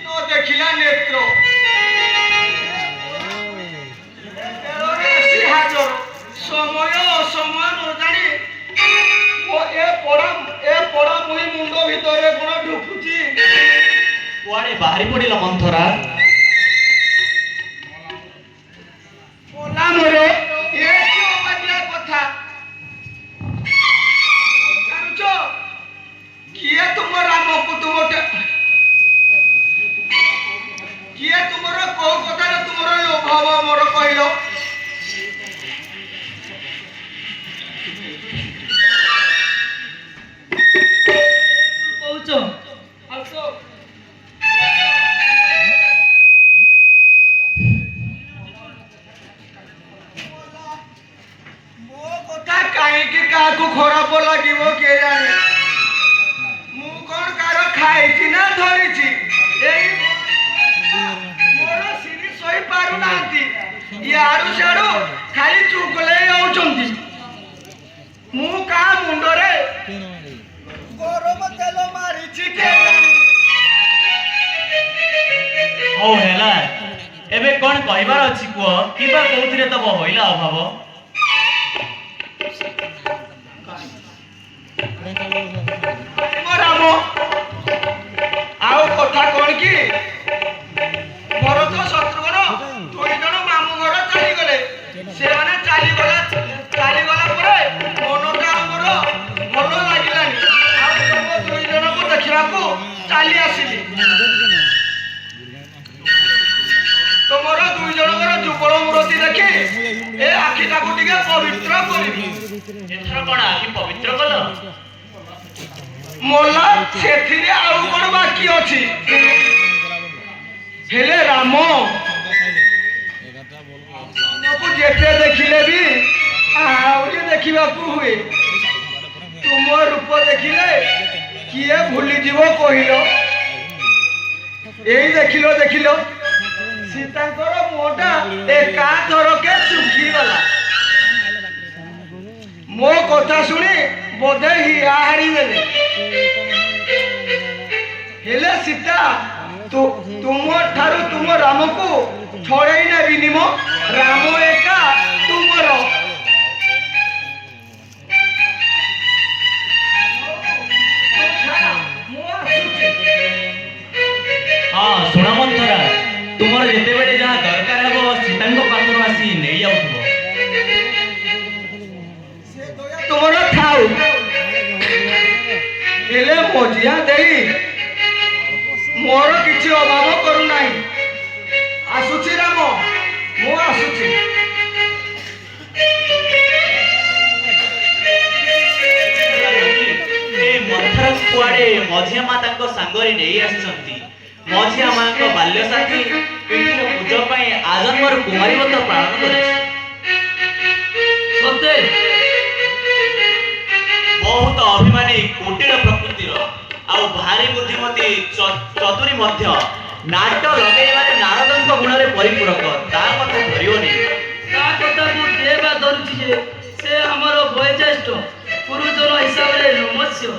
ନ ଦେଖିଲା ନେତ୍ର ହାଜର ସମୟ ଅସମୟ ନ ଜାଣି ଏ ପଡା ମୁଇ ମୁଣ୍ଡ ଭିତରେ କଣ ଢୁକୁଛି କୁଆଡେ ବାହାରି ପଡିଲ ମନ୍ଥରା? ପଲା ମୋର ଏ କି ଅବାଗିଆ କଥା ଜାଣୁଛ କିଏ ତୁମ ରାମକୁ କିଏ ତୁମର କୋଉ କଥାରେ ତୁମର ଲୋଭ ହବ ମୋର କହିଲ? କହୁଛ କାହିଁକି କାହାକୁ ଖରାପ ଲାଗିବ କିଏ ଜାଣେ? ମୁଁ କଣ କାହାର ଖାଇଛି ନା ଧରିଛି? ଏଇ ମୋର ସିରି ଶୋଇ ପାରୁନାହାନ୍ତି, ଇଆଡୁ ସିଆଡୁ ଖାଲି ଚୁଗଲେଇ ଯାଉଛନ୍ତି। ମୁଁ କାହା ମୁଣ୍ଡରେ ଗରମ ତେଲ ମାରିଛି କେଜାଣି? ହଉ ହେଲା, ଏବେ କଣ କହିବାର ଅଛି କୁହ, କିମ୍ବା କୋଉଥିରେ ତମ ହଇଲା ଅଭାବ? ରାମ ଆଉ କଥା କଣ କି? ଭରତ ଶତ୍ରୁଘ୍ନ ଦୁଇ ଜଣ ମାମୁଁ ଘର ଚାଲିଗଲେ। ସେମାନେ ଚାଲିଗଲା ପରେ ମନଟା ଆମର ଭଲ ଲାଗିଲାନି, ଆଉ ତମ ଦୁଇ ଜଣଙ୍କୁ ଦେଖିବାକୁ ଚାଲି ଆସିଲି। ତମର ଦୁଇ ଜଣଙ୍କର ଯୁଗଳ ମୂର୍ତ୍ତି ଦେଖି ଏ ଆଖିଟାକୁ ଟିକେ ପବିତ୍ର କରିବି। ଏଥର କଣ ଆଖି ପବିତ୍ର କଲ? ମୋଲା ସେଥିରେ ଆଉ କଣ ବାକି ଅଛି? ହେଲେ ରାମ ଯେତେ ଦେଖିଲେ ବି ଆହୁରି ଦେଖିବାକୁ ହୁଏ। ତୁମ ରୂପ ଦେଖିଲେ କିଏ ଭୁଲିଯିବ କହିଲ? ଏଇ ଦେଖିଲ ସୀତାଙ୍କର ମୁହଁଟା ଏକାଥରକେ ଶୁଖିଗଲା। ମୋ କଥା ଶୁଣି ବୋଧେ ହିଆ ହାରିଦେଲେ। ହେଲେ ସୀତା ତୁମ ଠାରୁ ତୁମ ରାମକୁ ଛଡ଼େଇ ନେବିନି ମ। ରାମ ଏକା ତୁମର। ହଁ ଶୁଣ ମନ୍ଥରା, ତୁମର ଯେତେବେଳେ ଯାହା ଦରକାର ହେବ ସୀତାଙ୍କ ପାଖରୁ ଆସି ନେଇ ଯାଉଥିବ। ତୁମର ଥାଉ, ହେଲେ ମଝିଆ ଦେଇ ମୋର କିଛି ଅଭାବ କରୁନାହିଁ। ଆସୁଛି ରାମ, ମୁଁ ଆସୁଛି। ମନ୍ଥରା କୁଆଡେ ମଝିଆ ମା ତାଙ୍କ ସାଙ୍ଗରେ ନେଇ ଆସିଛନ୍ତି। ମଝିଆ ମାଙ୍କ ବାଲ୍ୟ ସାଥୀ ପିଠିର ପୂଜ ପାଇଁ ଆଜନ୍ମର କୁମାରୀ ବ୍ରତ ପାଳନ କରିଛି। ସତେ ବହୁତ ଅଭିମାନୀ କୁଟିଳ ପ୍ରକୃତିର ଆଉ ଭାରି ବୁଦ୍ଧିମତୀ ଚତୁରୀ ମଧ୍ୟ। ନାଟ ଲଗେଇବାରେ ନାରଦଙ୍କ ଗୁଣରେ ପରିପୂରକ। ତା କଥା ଧରିବନି। ତା କଥାକୁ କିଏ ବା ଧରୁଛି ଯେ? ସେ ଆମର ବୟୋଜ୍ୟେଷ୍ଠ ଗୁରୁଜନ ହିସାବରେ ନମସ୍ୟ।